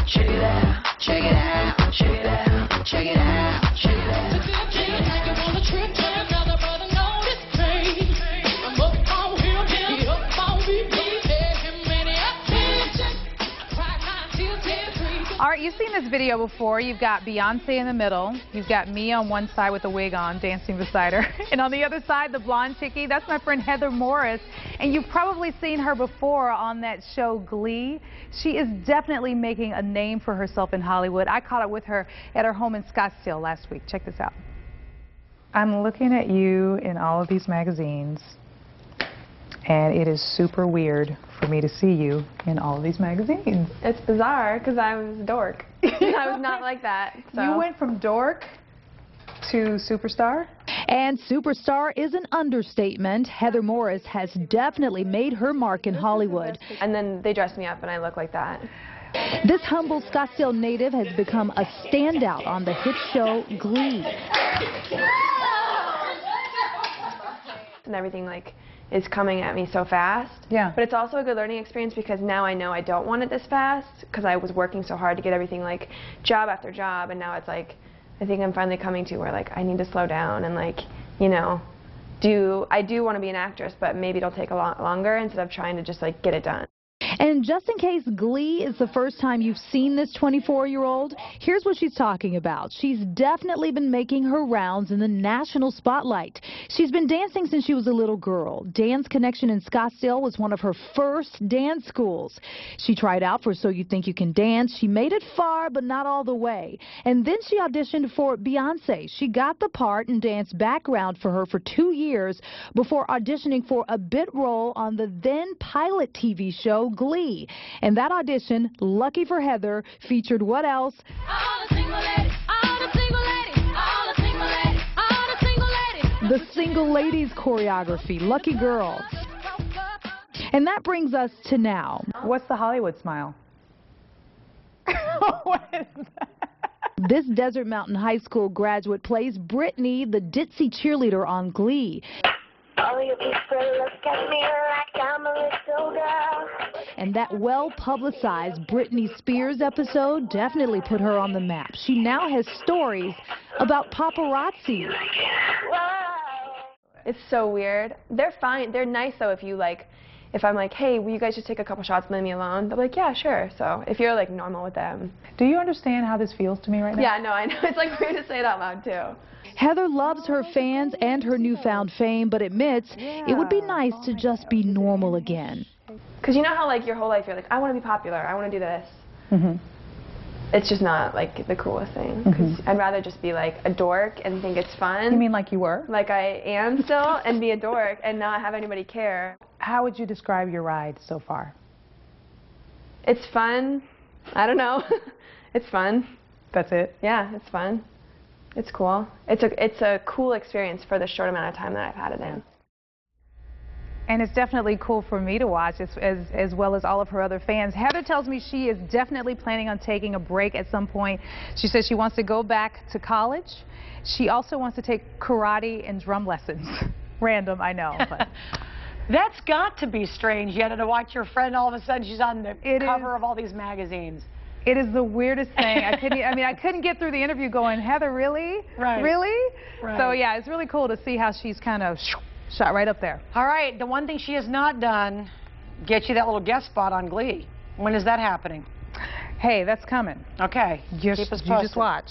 check it out, check it out, check it out, check it out, check it out. All right, you've seen this video before. You've got Beyonce in the middle. You've got me on one side with a wig on, dancing beside her. And on the other side, the blonde chickie, that's my friend Heather Morris. And you've probably seen her before on that show Glee. She is definitely making a name for herself in Hollywood. I caught up with her at her home in Scottsdale last week. Check this out. I'm looking at you in all of these magazines, and it is super weird for me to see you in all of these magazines. It's bizarre because I was a dork. I was not like that. So. You went from dork to superstar? And superstar is an understatement. Heather Morris has definitely made her mark in Hollywood. And then they dressed me up and I look like that. This humble Scottsdale native has become a standout on the hit show Glee. And everything is coming at me so fast. Yeah. But it's also a good learning experience because now I know I don't want it this fast because I was working so hard to get everything job after job, and now it's I think I'm finally coming to where I need to slow down and I do want to be an actress, but maybe it'll take a lot longer instead of trying to just get it done. And just in case Glee is the first time you've seen this 24-year-old, here's what she's talking about. She's definitely been making her rounds in the national spotlight. She's been dancing since she was a little girl. Dance Connection in Scottsdale was one of her first dance schools. She tried out for So You Think You Can Dance. She made it far, but not all the way. And then she auditioned for Beyonce. She got the part and danced background for her for 2 years before auditioning for a bit role on the then pilot TV show Glee. And that audition, lucky for Heather, featured what else? The Single Ladies choreography. Lucky girl. And that brings us to now. What's the Hollywood smile? What is that? This Desert Mountain High School graduate plays Brittany, the ditzy cheerleader on Glee. All you people look at me like I'm a little girl. And that well-publicized Britney Spears episode definitely put her on the map. She now has stories about paparazzi. It's so weird. They're fine. They're nice though if I'm hey, will you guys just take a couple shots and leave me alone? They're yeah, sure. So if you're normal with them. Do you understand how this feels to me right now? Yeah, no, I know. It's weird to say it out loud too. Heather loves her fans and her newfound fame, but admits it would be nice to just be normal again. Because you know how your whole life you're I want to be popular, I want to do this. Mm-hmm. It's just not the coolest thing. Because I'd rather just be a dork and think it's fun. You mean like you were? Like I am still, and be a dork and not have anybody care. How would you describe your ride so far? It's fun. I don't know. It's fun. That's it? Yeah, it's fun. It's cool. It's a cool experience for the short amount of time that I've had it in. And it's definitely cool for me to watch as well as all of her other fans. Heather tells me she is definitely planning on taking a break at some point. She says she wants to go back to college. She also wants to take karate and drum lessons. Random, I know. But. That's got to be strange, Yetta, to watch your friend all of a sudden she's on the cover of all these magazines. It is the weirdest thing. I couldn't get through the interview going, Heather, really? Right. Really? Right. So yeah, it's really cool to see how she's kind of shot right up there. All right, the one thing she has not done, get you that little guest spot on Glee. When is that happening? Hey, that's coming. Okay. You just watch.